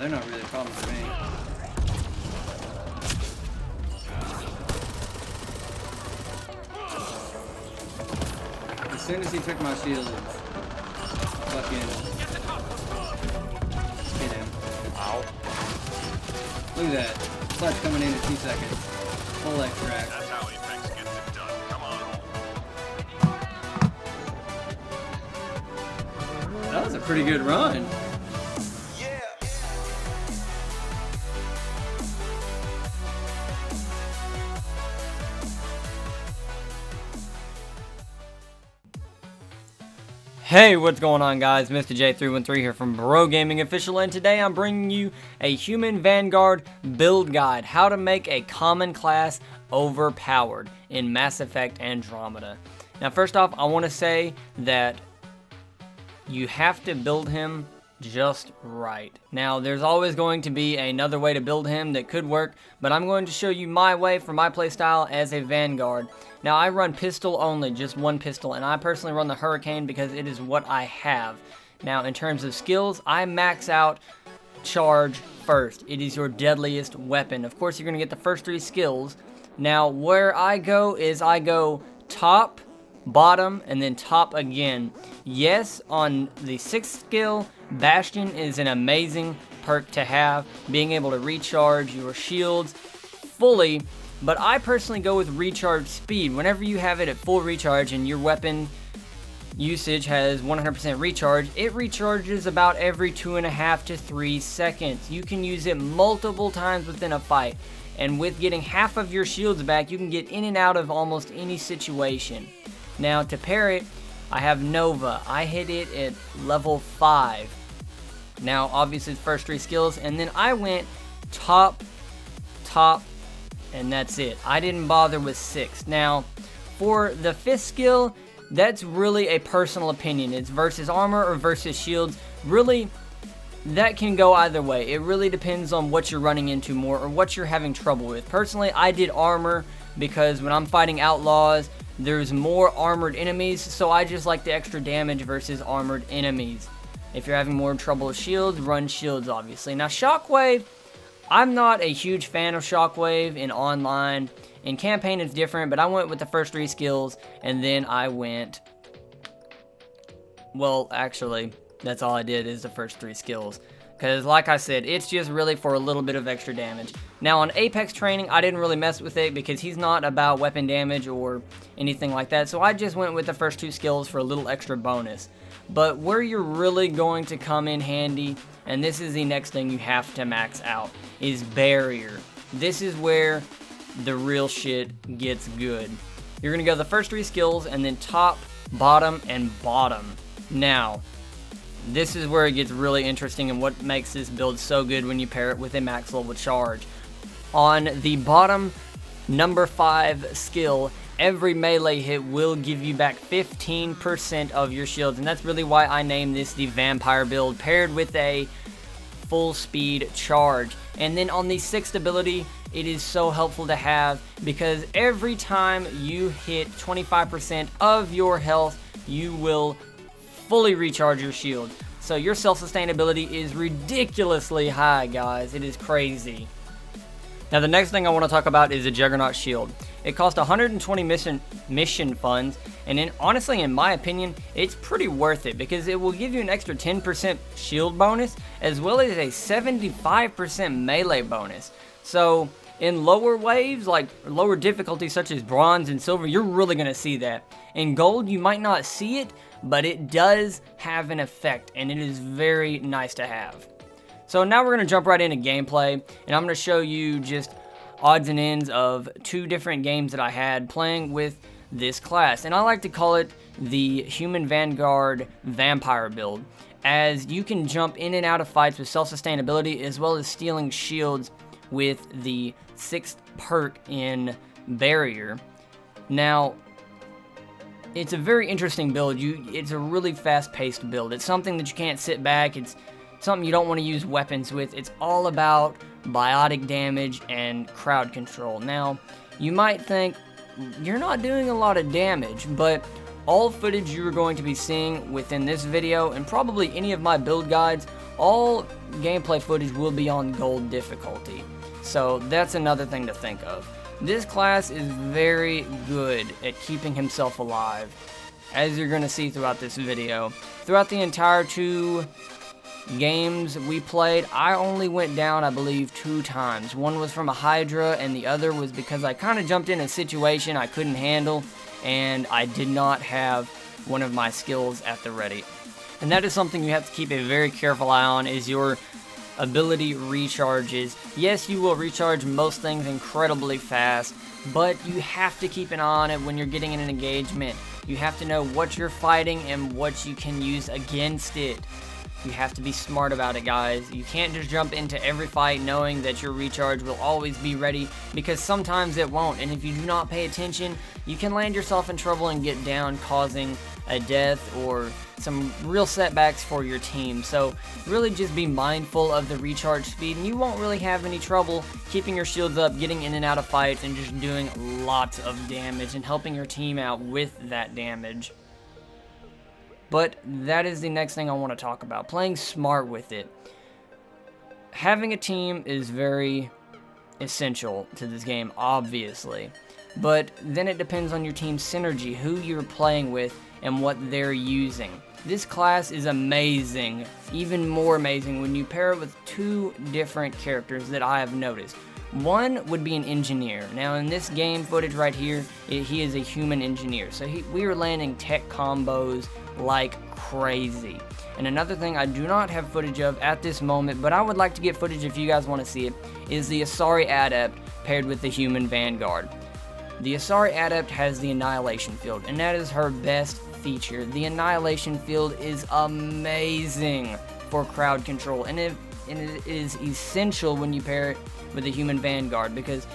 they're not really a problem for me. As soon as he took my shield, fucking hit him. Ow. Look at that. Clutch coming in 2 seconds. Full extract. That's how Apex gets it done. Come on. That was a pretty good run. Hey, what's going on, guys? Mr. J313 here from Bro Gaming Official, and today I'm bringing you a Human Vanguard build guide, how to make a common class overpowered in Mass Effect Andromeda. Now, first off, I want to say that you have to build him just right. Now, there's always going to be another way to build him that could work, but I'm going to show you my way for my playstyle as a Vanguard. Now, I run pistol only, just one pistol, and I personally run the Hurricane because it is what I have. Now, in terms of skills, I max out Charge first. It is your deadliest weapon. Of course, you're going to get the first 3 skills. Now, where I go is I go top, bottom, and then top again. Yes, on the 6th skill, Bastion is an amazing perk to have, being able to recharge your shields fully. But I personally go with recharge speed. Whenever you have it at full recharge and your weapon usage has 100% recharge, it recharges about every 2.5 to 3 seconds. You can use it multiple times within a fight. And with getting half of your shields back, you can get in and out of almost any situation. Now, to pair it, I have Nova. I hit it at level 5. Now, obviously, the first 3 skills. And then I went top, and that's it. I didn't bother with 6. Now, for the 5th skill, that's really a personal opinion. It's versus armor or versus shields. Really, that can go either way. It really depends on what you're running into more or what you're having trouble with. Personally, I did armor because when I'm fighting outlaws, there's more armored enemies, so I just like the extra damage versus armored enemies. If you're having more trouble with shields, run shields, obviously. Now, Shockwave, I'm not a huge fan of Shockwave in online. In campaign, it's different, but I went with the first 3 skills, and then I went... Well, actually, that's all I did is the first 3 skills. Because, like I said, it's just really for a little bit of extra damage. Now, on Apex training, I didn't really mess with it because he's not about weapon damage or anything like that. So I just went with the first 2 skills for a little extra bonus. But where you're really going to come in handy, and this is the next thing you have to max out, is Barrier. This is where the real shit gets good. You're going to go the first 3 skills and then top, bottom, and bottom. Now, this is where it gets really interesting and what makes this build so good when you pair it with a max level charge. On the bottom number 5 skill, every melee hit will give you back 15% of your shields, and that's really why I named this the Vampire build, paired with a full speed charge. And then on the 6th ability, it is so helpful to have because every time you hit 25% of your health, you will fully recharge your shield. So your self-sustainability is ridiculously high, guys. It is crazy. Now, the next thing I want to talk about is the Juggernaut Shield. It costs 120 mission funds, and honestly, in my opinion, it's pretty worth it because it will give you an extra 10% shield bonus as well as a 75% melee bonus. So in lower waves, like lower difficulties such as bronze and silver, you're really going to see that. In gold, you might not see it, but it does have an effect, and it is very nice to have. So now we're going to jump right into gameplay, and I'm going to show you just odds and ends of 2 different games that I had playing with this class. And I like to call it the Human Vanguard Vampire build, as you can jump in and out of fights with self-sustainability as well as stealing shields with the 6th perk in Barrier. Now, it's a very interesting build. It's a really fast-paced build. It's something that you can't sit back. It's something you don't want to use weapons with. It's all about biotic damage and crowd control. Now, you might think you're not doing a lot of damage, but all footage you're going to be seeing within this video and probably any of my build guides all gameplay footage will be on gold difficulty. So that's another thing to think of. This class is very good at keeping himself alive, as you're going to see throughout this video. Throughout the entire 2 games we played, I only went down, I believe, 2 times. One was from a Hydra, and the other was because I kind of jumped in a situation I couldn't handle, and I did not have one of my skills at the ready. And that is something you have to keep a very careful eye on, is your ability recharges. Yes, you will recharge most things incredibly fast, but you have to keep an eye on it when you're getting in an engagement. You have to know what you're fighting and what you can use against it. You have to be smart about it, guys. You can't just jump into every fight knowing that your recharge will always be ready, because sometimes it won't, and if you do not pay attention, you can land yourself in trouble and get down, causing a death or some real setbacks for your team. So really just be mindful of the recharge speed, and you won't really have any trouble keeping your shields up, getting in and out of fights, and just doing lots of damage and helping your team out with that damage. But that is the next thing I want to talk about, playing smart with it. Having a team is very essential to this game, obviously, but then it depends on your team's synergy, who you're playing with, and what they're using. This class is amazing, even more amazing when you pair it with 2 different characters that I have noticed. One would be an engineer. Now in this game footage right here, he is a human engineer, so we are landing tech combos like crazy. And another thing I do not have footage of at this moment, but I would like to get footage if you guys want to see it, is the Asari Adept paired with the human Vanguard. The Asari Adept has the Annihilation Field, and that is her best feature. The Annihilation Field is amazing for crowd control, and it is essential when you pair it with the human Vanguard, because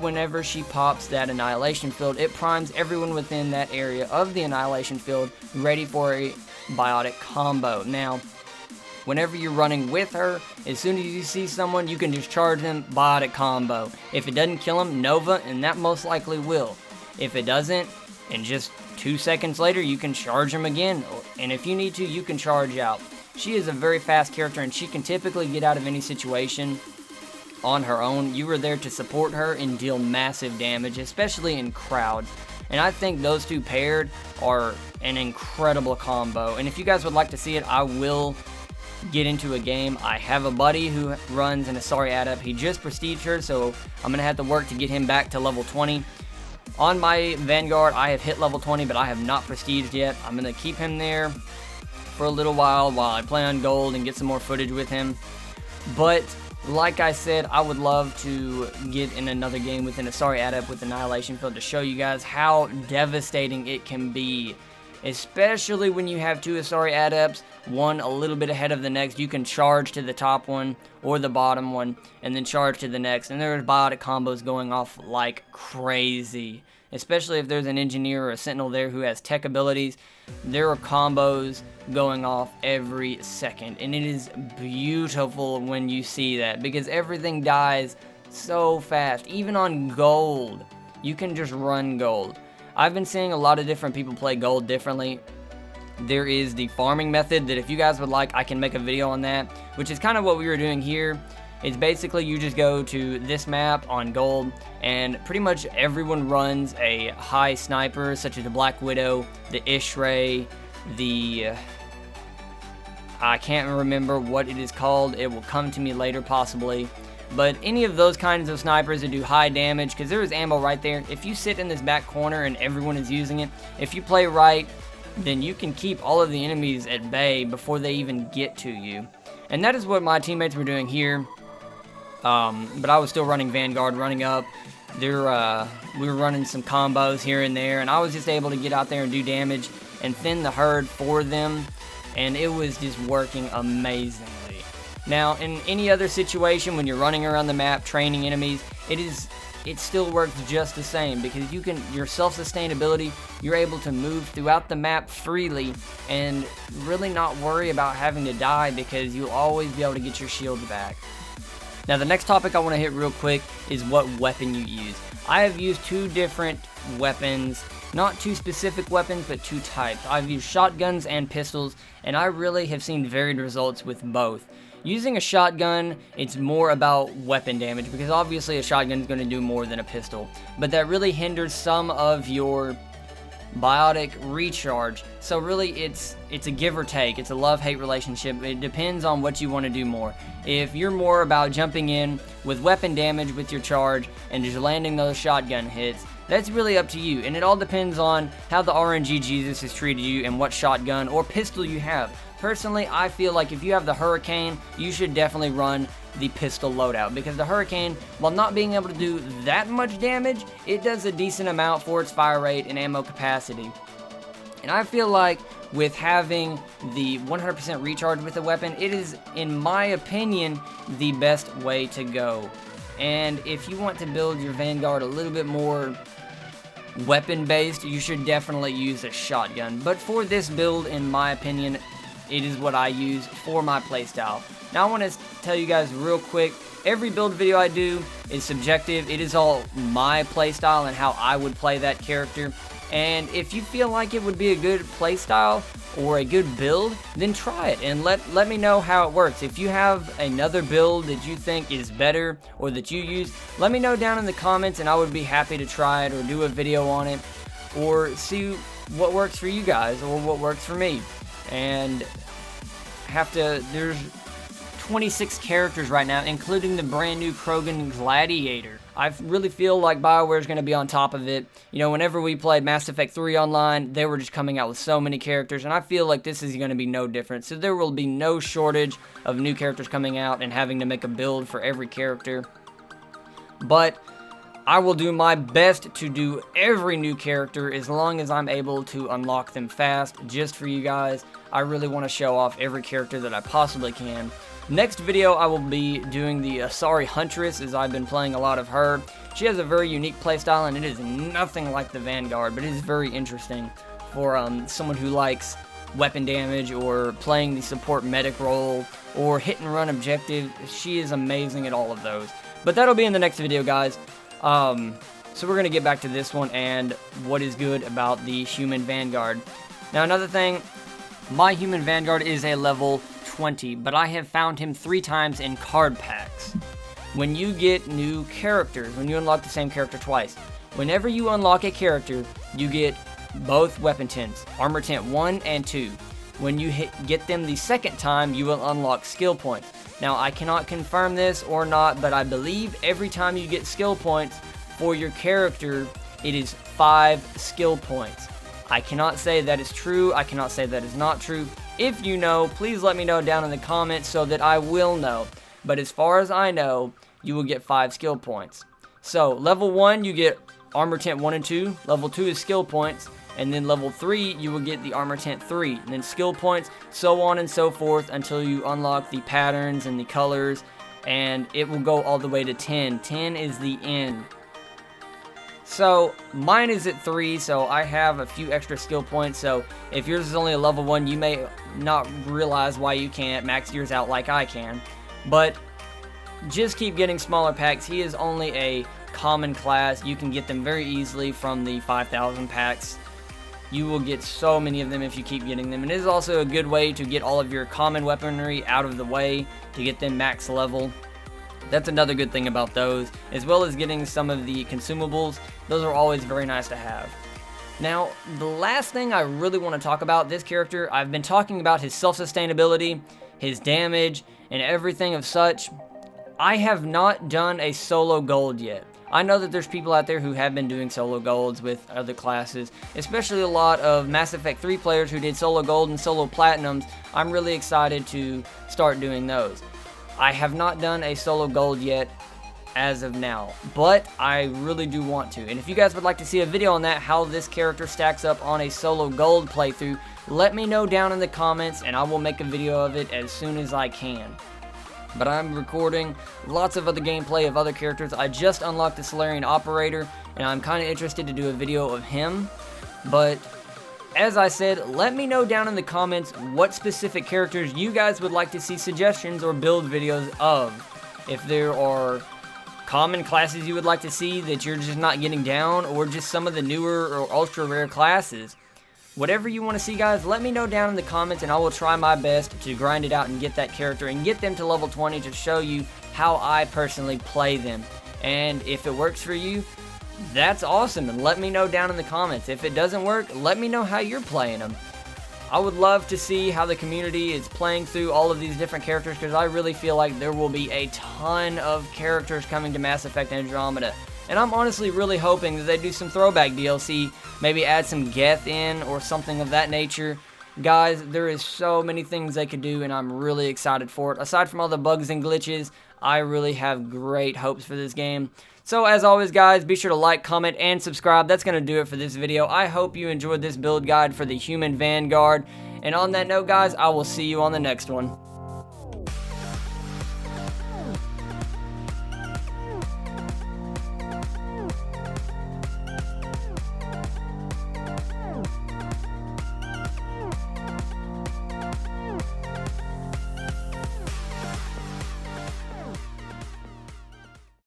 whenever she pops that Annihilation Field, it primes everyone within that area of the Annihilation Field ready for a Biotic Combo. Now, whenever you're running with her, as soon as you see someone, you can just charge them, Biotic Combo. If it doesn't kill them, Nova, and that most likely will. If it doesn't, and just 2 seconds later, you can charge them again, and if you need to, you can charge out. She is a very fast character, and she can typically get out of any situation on her own. You are there to support her and deal massive damage, especially in crowds. And I think those 2 paired are an incredible combo. And if you guys would like to see it, I will get into a game. I have a buddy who runs an Asari Adept. He just prestiged her, so I'm going to have to work to get him back to level 20. On my Vanguard, I have hit level 20, but I have not prestiged yet. I'm going to keep him there for a little while I play on gold and get some more footage with him. But like I said, I would love to get in another game with an Asari Adept with Annihilation Field to show you guys how devastating it can be. Especially when you have 2 Asari Adepts, one a little bit ahead of the next. You can charge to the top one or the bottom one and then charge to the next. And there's biotic combos going off like crazy. Especially if there's an engineer or a sentinel there who has tech abilities. There are combos going off every second. And it is beautiful when you see that, because everything dies so fast. Even on gold, you can just run gold. I've been seeing a lot of different people play gold differently. There is the farming method that if you guys would like, I can make a video on that, which is kind of what we were doing here. It's basically you just go to this map on gold, and pretty much everyone runs a high sniper, such as the Black Widow, the Ishray, the... I can't remember what it is called. It will come to me later possibly. But any of those kinds of snipers that do high damage, because there is ammo right there. If you sit in this back corner and everyone is using it, if you play right, then you can keep all of the enemies at bay before they even get to you. And that is what my teammates were doing here. But I was still running Vanguard, running up. We were running some combos here and there, and I was just able to get out there and do damage and thin the herd for them, and it was just working amazingly. Now, in any other situation, when you're running around the map, training enemies, it still works just the same, because your self-sustainability, you're able to move throughout the map freely and really not worry about having to die, because you'll always be able to get your shields back. Now, the next topic I want to hit real quick is what weapon you use. I have used 2 different weapons not two specific weapons, but two types. I've used shotguns and pistols, and I really have seen varied results with both. Using a shotgun, it's more about weapon damage, because obviously a shotgun is going to do more than a pistol, but that really hinders some of your biotic recharge. So really it's a give or take. It's a love-hate relationship. It depends on what you want to do more. If you're more about jumping in with weapon damage with your charge and just landing those shotgun hits, that's really up to you, and it all depends on how the RNG Jesus has treated you and what shotgun or pistol you have. Personally, I feel like if you have the Hurricane, you should definitely run the pistol loadout, because the Hurricane, while not being able to do that much damage, it does a decent amount for its fire rate and ammo capacity. And I feel like with having the 100% recharge with the weapon, it is, in my opinion, the best way to go. And if you want to build your Vanguard a little bit more weapon based, you should definitely use a shotgun. But for this build, in my opinion, it is what I use for my playstyle. Now I want to tell you guys real quick, every build video I do is subjective. It is all my playstyle and how I would play that character. And if you feel like it would be a good playstyle or a good build, then try it and let me know how it works. If you have another build that you think is better or that you use, let me know down in the comments, and I would be happy to try it or do a video on it or see what works for you guys or what works for me. And there's 26 characters right now, including the brand new Krogan Gladiator. I really feel like BioWare is going to be on top of it. You know, whenever we played Mass Effect 3 online, they were just coming out with so many characters, and I feel like this is going to be no different. So there will be no shortage of new characters coming out and having to make a build for every character. But I will do my best to do every new character as long as I'm able to unlock them fast, just for you guys. I really want to show off every character that I possibly can. Next video, I will be doing the Asari Huntress, as I've been playing a lot of her. She has a very unique playstyle, and it is nothing like the Vanguard, but it is very interesting for someone who likes weapon damage or playing the support medic role or hit and run objective. She is amazing at all of those. But that'll be in the next video, guys. So we're going to get back to this one and what is good about the human Vanguard. Now, another thing, my human Vanguard is a level 20, but I have found him 3 times in card packs. When you get new characters, when you unlock the same character twice, whenever you unlock a character, you get both weapon tints, armor tint 1 and 2. When you get them the second time, you will unlock skill points. Now, I cannot confirm this or not, but I believe every time you get skill points for your character, it is 5 skill points. I cannot say that is true. I cannot say that is not true. If you know, please let me know down in the comments so that I will know. But as far as I know, you will get 5 skill points. So, level 1, you get armor tint 1 and 2. Level 2 is skill points. And then level 3, you will get the armor tint 3. And then skill points, so on and so forth until you unlock the patterns and the colors. And it will go all the way to 10. 10 is the end. So, mine is at 3, so I have a few extra skill points. So, if yours is only a level 1, you may not realize why you can't max yours out like I can. But, just keep getting smaller packs. He is only a common class. You can get them very easily from the 5,000 packs. You will get so many of them if you keep getting them. And it is also a good way to get all of your common weaponry out of the way to get them max level. That's another good thing about those, as well as getting some of the consumables. Those are always very nice to have. Now, the last thing I really want to talk about, this character, I've been talking about his self-sustainability, his damage, and everything of such. I have not done a solo gold yet. I know that there's people out there who have been doing solo golds with other classes, especially a lot of Mass Effect 3 players who did solo gold and solo platinums. I'm really excited to start doing those. I have not done a solo gold yet as of now, but I really do want to. And if you guys would like to see a video on that, how this character stacks up on a solo gold playthrough, let me know down in the comments and I will make a video of it as soon as I can. But I'm recording lots of other gameplay of other characters. I just unlocked the Solarian Operator, and I'm kind of interested to do a video of him. But as I said, let me know down in the comments what specific characters you guys would like to see suggestions or build videos of. If there are common classes you would like to see that you're just not getting down, or just some of the newer or ultra rare classes. Whatever you want to see, guys, let me know down in the comments, and I will try my best to grind it out and get that character and get them to level 20 to show you how I personally play them. And if it works for you, that's awesome, and let me know down in the comments. If it doesn't work, let me know how you're playing them. I would love to see how the community is playing through all of these different characters, because I really feel like there will be a ton of characters coming to Mass Effect Andromeda. And I'm honestly really hoping that they do some throwback DLC, maybe add some Geth in or something of that nature. Guys, there is so many things they could do, and I'm really excited for it. Aside from all the bugs and glitches, I really have great hopes for this game. So as always, guys, be sure to like, comment, and subscribe. That's going to do it for this video. I hope you enjoyed this build guide for the human Vanguard. And on that note, guys, I will see you on the next one.